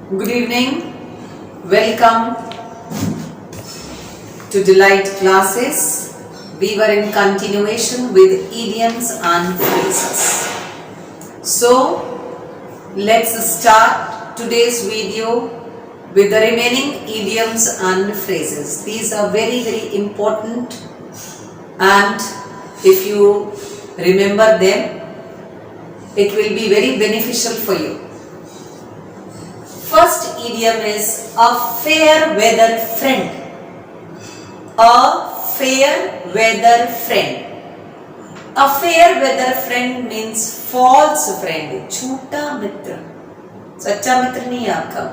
Good evening. Welcome to Delight classes. We were in continuation with idioms and phrases. So, let's start today's video with the remaining idioms and phrases. These are very important, and if you remember them, it will be very beneficial for you. First idiom is a fair weather friend. A fair weather friend. A fair weather friend means false friend, झूठा मित्र, सच्चा मित्र नहीं है आपका.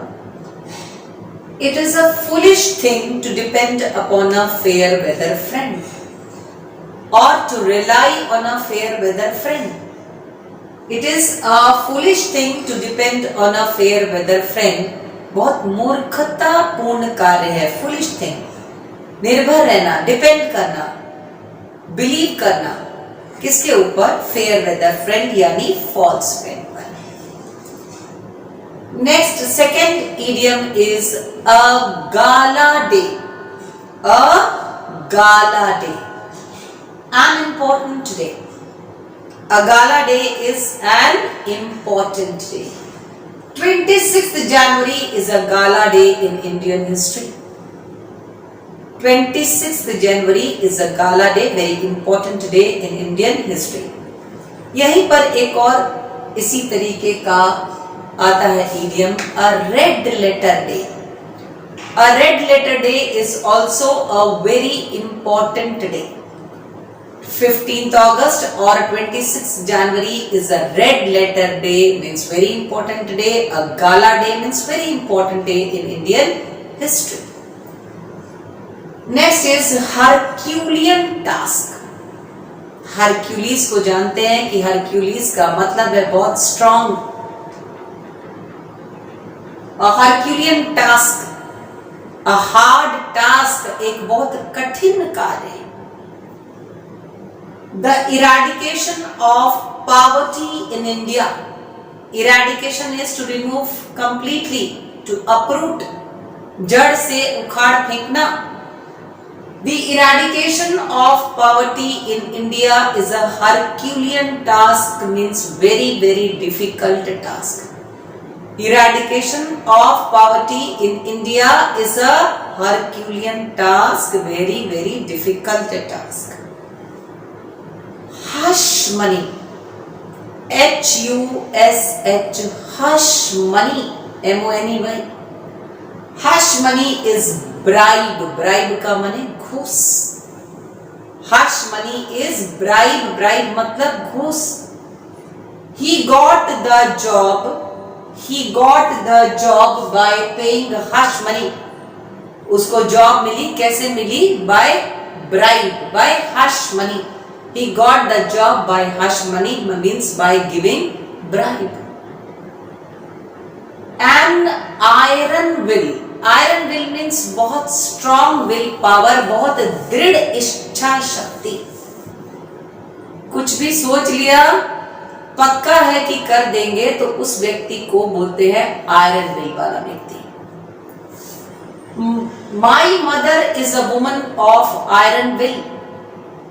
It is a foolish thing to depend upon a fair weather friend or to rely on a fair weather friend. It is a foolish thing to depend on a fair weather friend. बहुत मूर्खतापूर्ण कार्य है foolish thing. निर्भर रहना, depend करना, believe करना किसके ऊपर? फेयर वेदर फ्रेंड यानी फॉल्स फ्रेंड पर. Next second idiom is a gala day. A gala day, an important day. A gala day is an important day. 26th January is a gala day in Indian history. 26th January is a gala day, very important day in Indian history. यहीं पर एक और इसी तरीके का आता है idiom, a red letter day. A red letter day is also a very important day. 15th August or 26th January is a red letter day, means very important day. A gala day means very important day in Indian history. Next is Herculean task. Hercules को जानते हैं कि Hercules का मतलब है बहुत strong. A Herculean task, a hard task, एक बहुत कठिन कार्य है. The eradication of poverty in India. Eradication is to remove completely, to uproot, जड़ से उखाड़ फेंकना. The eradication of poverty in India is a Herculean task, means very difficult task. Eradication of poverty in India is a Herculean task, very difficult task. Hush money. H-U-S-H, hush money, M-O-N-E-Y. Hush money is bribe. Bribe का माने घूस. Hush money is bribe. Bribe मतलब घूस. He got the job by paying hush money. उसको job मिली, कैसे मिली? By bribe, by hush money. He got the job by hush money, means by giving bribe. An iron will. Iron will means बहुत strong will power, बहुत दृढ़ इच्छा शक्ति. कुछ भी सोच लिया, पक्का है कि कर देंगे, तो उस व्यक्ति को बोलते हैं आयरन विल वाला व्यक्ति. My mother is a woman of iron will.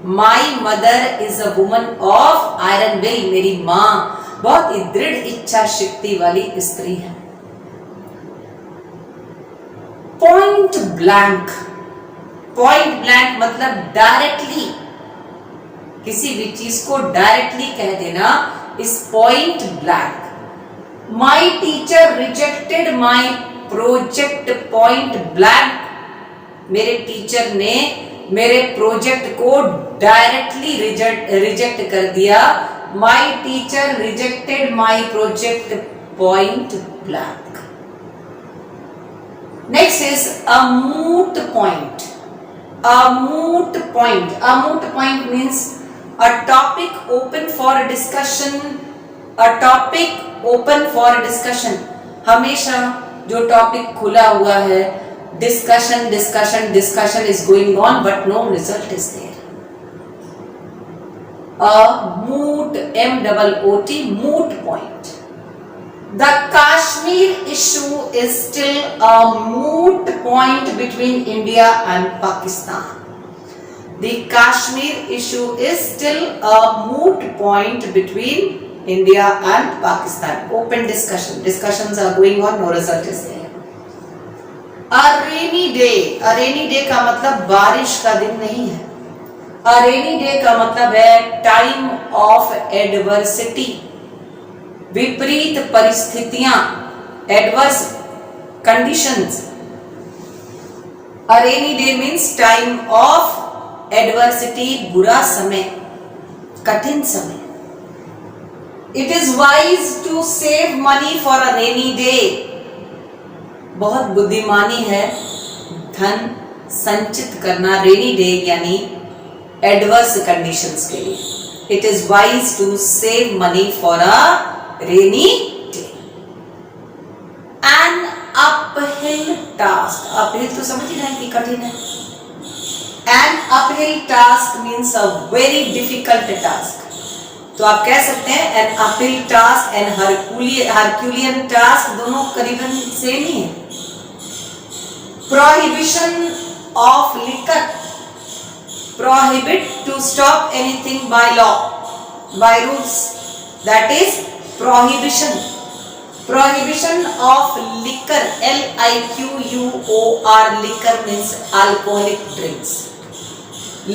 My mother is a woman of iron will. मेरी माँ बहुत ही दृढ़ इच्छा शक्ति वाली स्त्री है. Point blank. Point blank मतलब डायरेक्टली, किसी भी चीज को डायरेक्टली कह देना इस point blank. My teacher rejected my project. Point blank. मेरे टीचर ने मेरे प्रोजेक्ट को डायरेक्टली रिजेक्ट कर दिया. My teacher rejected my project, point blank. Next is a moot point. A moot point. A moot point means a topic open for discussion. A topic open for discussion, हमेशा जो topic खुला हुआ है, discussion is going on but no result is there. A moot, M-O-O-T, moot point. The Kashmir issue is still a moot point between India and Pakistan. The Kashmir issue is still a moot point between India and Pakistan. Open discussion. Discussions are going on. No result is there. A rainy day. A rainy day का मतलब बारिश का दिन नहीं है. A rainy day का मतलब है time of adversity. विपरीत परिस्थितियां, adverse conditions. A rainy day means time of adversity, बुरा समय, कठिन समय. It is wise to save money for a rainy day. बहुत बुद्धिमानी है धन संचित करना रेनी डे यानी एडवर्स कंडीशंस के लिए. It is wise to save money for a rainy day. An uphill task. Uphill तो समझ ही रहे हैं कि कठिन है. An uphill task means a very difficult task. तो आप कह सकते हैं an uphill task and Herculean task दोनों करीबन सेम ही है. Prohibition of liquor. Prohibit to stop anything by law, by rules. That is prohibition. Prohibition of liquor. Liquor. Liquor means alcoholic drinks.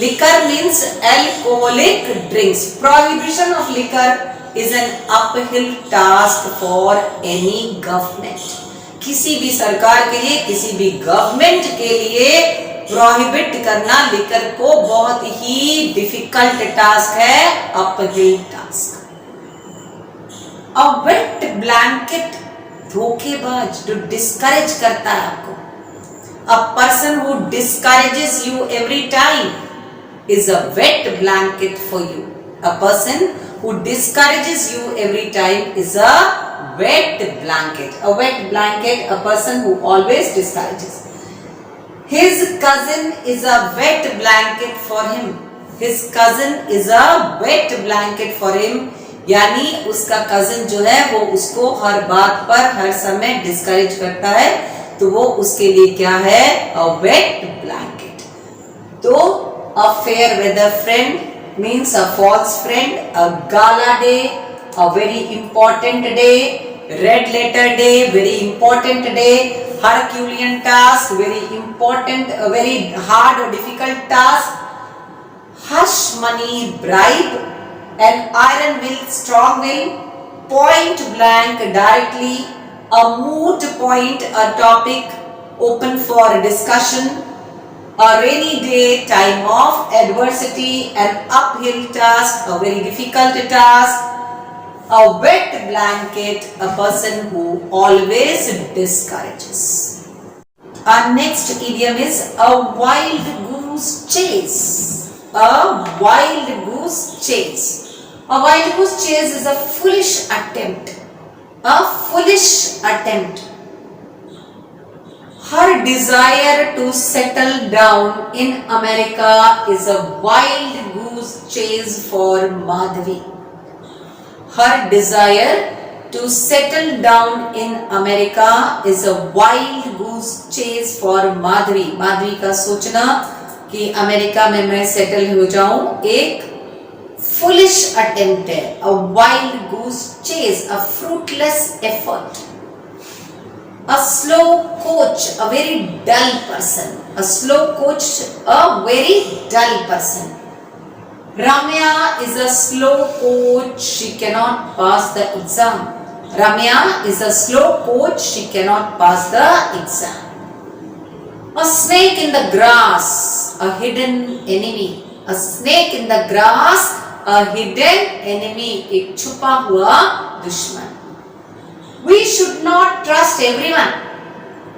Liquor means alcoholic drinks. Prohibition of liquor is an uphill task for any government. किसी भी सरकार के लिए, किसी भी government के लिए prohibit करना लिकर को बहुत ही डिफिकल्ट टास्क है, uphill task. A wet blanket, धोखेबाज, जो डिस्करेज करता है आपको. A person who discourages you every time is a wet blanket for you. A person who discourages you every time is a wet blanket. A wet blanket, a person who always discourages. His cousin is a wet blanket for him. His cousin is a wet blanket for him. यानी उसका cousin जो है वो उसको हर बात पर हर समय discourage करता है, तो वो उसके लिए क्या है? A wet blanket. तो a fair weather friend means a false friend. A gala day, a very important day. Red letter day, very important day. Herculean task, very important, very hard और difficult task. Hush money bribe. An iron will, strong will, point blank directly, a moot point, a topic open for discussion, a rainy day, time of adversity, an uphill task, a very difficult task, a wet blanket, a person who always discourages. Our next idiom is a wild goose chase. A wild goose chase. A wild goose chase is a foolish attempt. A foolish attempt. Her desire to settle down in America is a wild goose chase for Madhavi. Her desire to settle down in America is a wild goose chase for Madhavi. Madhavi का सोचना कि America में मैं settle हो जाऊं एक foolish attempt है. A wild goose chase, a fruitless effort. A slow coach, a very dull person. A slow coach, a very dull person. Ramya is a slow coach, she cannot pass the exam. Ramya is a slow coach, she cannot pass the exam. A snake in the grass, a hidden enemy. A snake in the grass, a hidden enemy, एक छुपा हुआ दुश्मन. We should not trust everyone.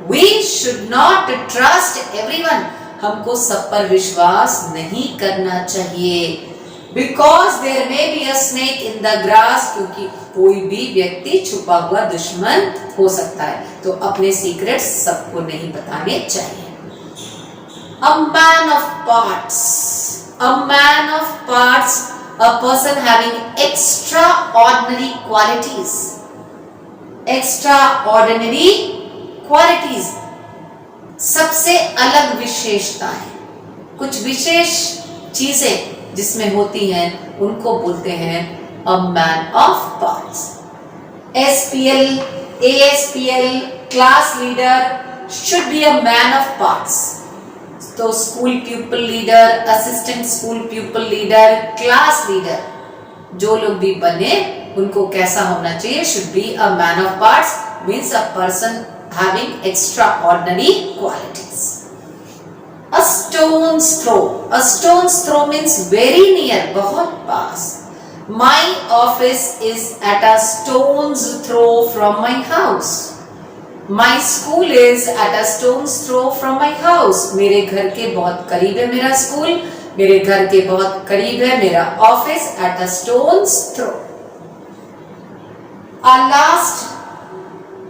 We should not trust everyone. हमको सब पर विश्वास नहीं करना चाहिए. Because there may be a snake in the grass, क्योंकि कोई भी व्यक्ति छुपा हुआ दुश्मन हो सकता है, तो अपने सीक्रेट्स सबको नहीं बताने चाहिए. A man of parts. A man of parts, a person having extraordinary qualities. extraordinary qualities, सबसे अलग विशेषताएं, कुछ विशेष चीजें जिसमें होती हैं उनको बोलते हैं a man of parts. SPL, ASPL, class leader should be a man of parts. तो school pupil leader, assistant school pupil leader, class leader, जो लोग भी बने उनको कैसा होना चाहिए? Should be a man of parts, means a person having extraordinary qualities. A stone's throw. A stone's throw means very near, बहुत पास. My office is at a stone's throw from my house. My school is at a stone's throw from my house. मेरे घर के बहुत करीब है मेरा school, मेरे घर के बहुत करीब है मेरा office. at a stone's throw. Our last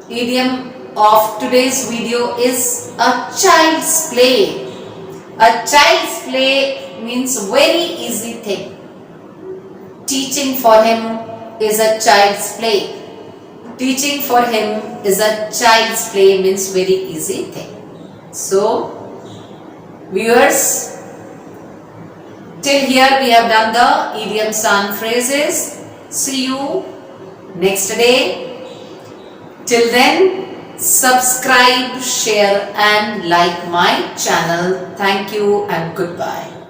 idiom of today's video is a child's play. A child's play means very easy thing. Teaching for him is a child's play. Teaching for him is a child's play means very easy thing. So, viewers, till here we have done the idioms and phrases. See you next day. Till then, subscribe, share and like my channel. Thank you and goodbye.